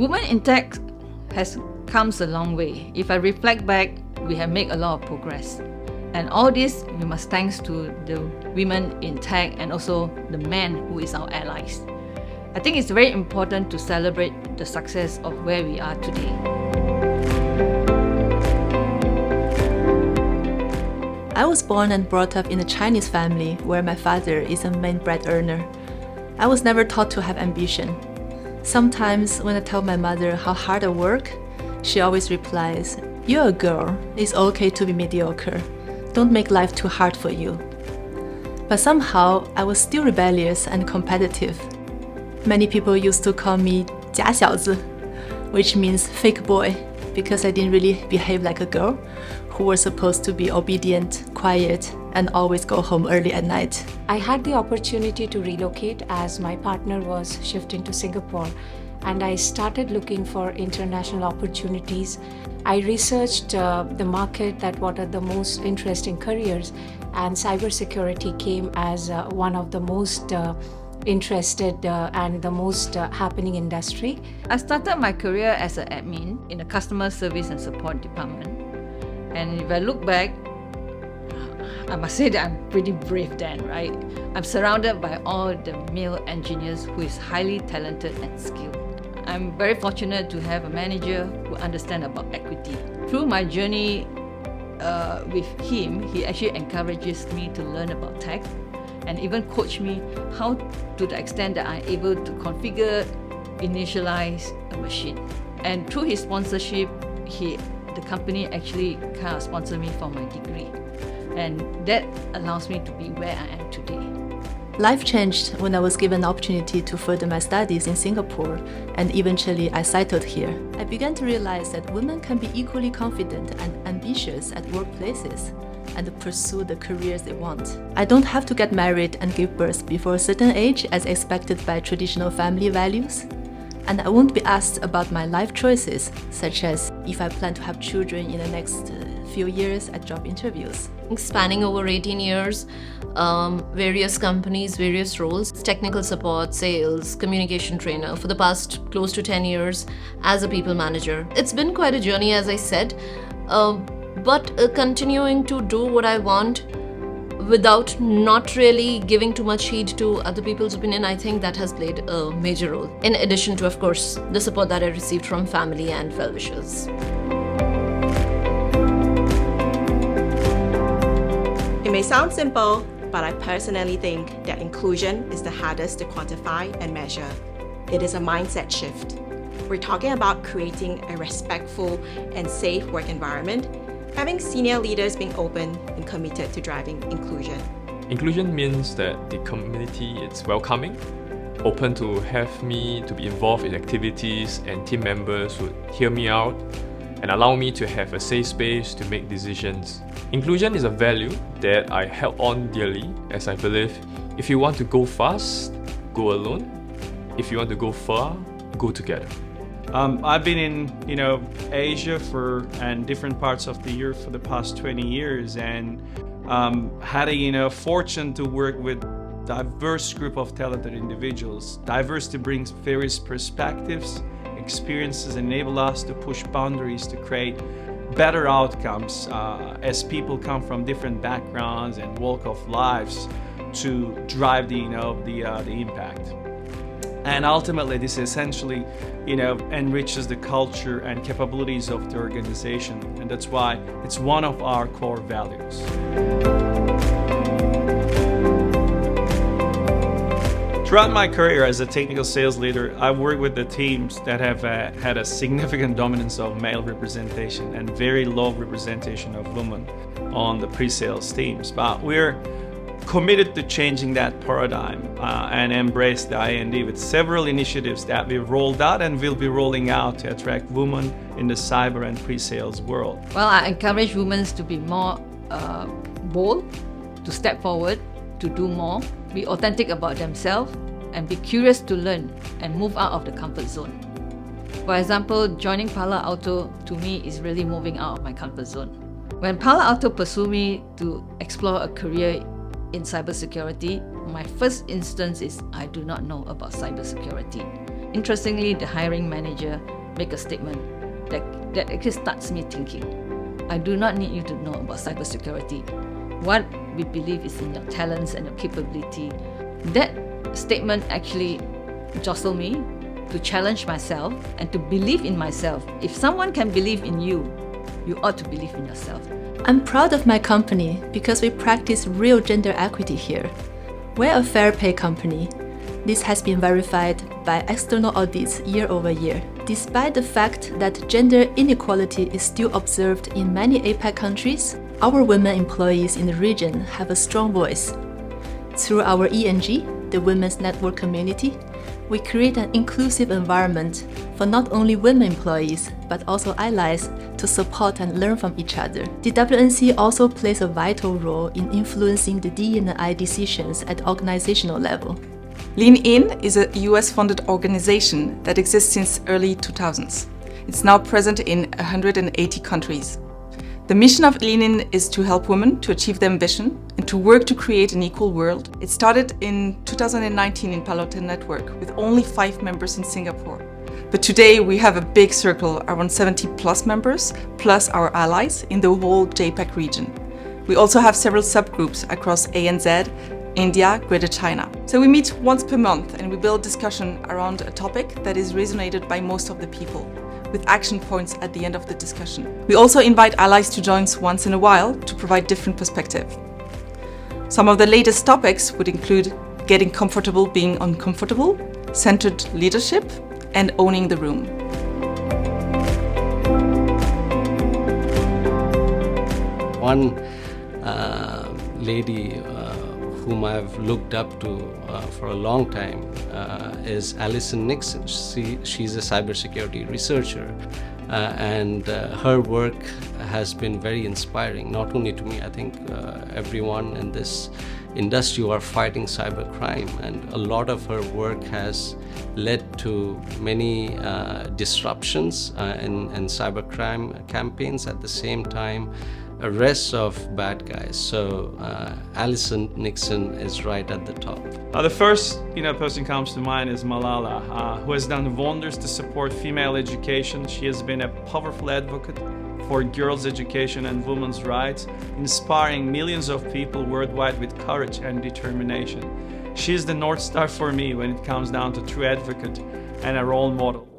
Women in tech has come a long way. If I reflect back, we have made a lot of progress. And all this, we must thanks to the women in tech and also the men who is our allies. I think it's very important to celebrate the success of where we are today. I was born and brought up in a Chinese family where my father is a main bread earner. I was never taught to have ambition. Sometimes when I tell my mother how hard I work, she always replies, "You're a girl, it's okay to be mediocre. Don't make life too hard for you." But somehow I was still rebellious and competitive. Many people used to call me 假小子, which means fake boy, because I didn't really behave like a girl who was supposed to be obedient, quiet, and always go home early at night. I had the opportunity to relocate as my partner was shifting to Singapore, and I started looking for international opportunities. I researched the market, that what are the most interesting careers, and cybersecurity came as one of the most interested and the most happening industry. I started my career as an admin in the customer service and support department. And if I look back, I must say that I'm pretty brave then, right? I'm surrounded by all the male engineers who is highly talented and skilled. I'm very fortunate to have a manager who understands about equity. Through my journey with him, he actually encourages me to learn about tech and even coach me how to the extent that I'm able to configure, initialize a machine. And through his sponsorship, the company actually kind of sponsored me for my degree. And that allows me to be where I am today. Life changed when I was given the opportunity to further my studies in Singapore, and eventually I settled here. I began to realize that women can be equally confident and ambitious at workplaces and pursue the careers they want. I don't have to get married and give birth before a certain age as expected by traditional family values. And I won't be asked about my life choices, such as if I plan to have children in the next few years at job interviews. Spanning over 18 years, various companies, various roles, technical support, sales, communication trainer for the past close to 10 years as a people manager. It's been quite a journey, as I said, but continuing to do what I want without not really giving too much heed to other people's opinion, I think that has played a major role. In addition to, of course, the support that I received from family and well-wishers. It may sound simple, but I personally think that inclusion is the hardest to quantify and measure. It is a mindset shift. We're talking about creating a respectful and safe work environment, having senior leaders being open and committed to driving inclusion. Inclusion means that the community is welcoming, open to have me to be involved in activities, and team members would hear me out and allow me to have a safe space to make decisions. Inclusion is a value that I held on dearly, as I believe if you want to go fast, go alone. If you want to go far, go together. I've been in Asia and different parts of the Europe for the past 20 years, and had a fortune to work with diverse group of talented individuals. Diversity brings various perspectives, experiences, enable us to push boundaries to create better outcomes as people come from different backgrounds and walk of lives to drive the impact. And ultimately, this essentially, enriches the culture and capabilities of the organization, and that's why it's one of our core values. Throughout my career as a technical sales leader, I've worked with the teams that have had a significant dominance of male representation and very low representation of women on the pre-sales teams. But we're committed to changing that paradigm and embrace the I&D with several initiatives that we've rolled out and will be rolling out to attract women in the cyber and pre-sales world. Well, I encourage women to be more bold, to step forward, to do more, be authentic about themselves, and be curious to learn and move out of the comfort zone. For example, joining Palo Alto to me is really moving out of my comfort zone. When Palo Alto pursued me to explore a career in cybersecurity, my first instance is I do not know about cybersecurity. Interestingly, the hiring manager make a statement that actually starts me thinking. I do not need you to know about cybersecurity. What we believe is in your talents and your capability. That statement actually jostled me to challenge myself and to believe in myself. If someone can believe in you, you ought to believe in yourself. I'm proud of my company because we practice real gender equity here. We're a fair pay company. This has been verified by external audits year over year. Despite the fact that gender inequality is still observed in many APAC countries, our women employees in the region have a strong voice. Through our ENG, the Women's Network Community, we create an inclusive environment for not only women employees, but also allies to support and learn from each other. The WNC also plays a vital role in influencing the D&I decisions at organizational level. Lean In is a US-funded organization that exists since early 2000s. It's now present in 180 countries. The mission of Lean In is to help women to achieve their ambition and to work to create an equal world. It started in 2019 in Palo Alto network with only 5 members in Singapore. But today we have a big circle, around 70 plus members, plus our allies in the whole JPAC region. We also have several subgroups across ANZ, India, Greater China. So we meet once per month and we build discussion around a topic that is resonated by most of the people, with action points at the end of the discussion. We also invite allies to join us once in a while to provide different perspective. Some of the latest topics would include getting comfortable being uncomfortable, centered leadership, and owning the room. One lady whom I've looked up to for a long time is Alison Nixon. She's a cybersecurity researcher, and her work has been very inspiring, not only to me, I think everyone in this industry who are fighting cybercrime, and a lot of her work has led to many disruptions in cybercrime campaigns, at the same time arrests of bad guys. So Alison Nixon is right at the top. The first person comes to mind is Malala, who has done wonders to support female education. She has been a powerful advocate for girls' education and women's rights, inspiring millions of people worldwide with courage and determination. She is the North Star for me when it comes down to true advocate and a role model.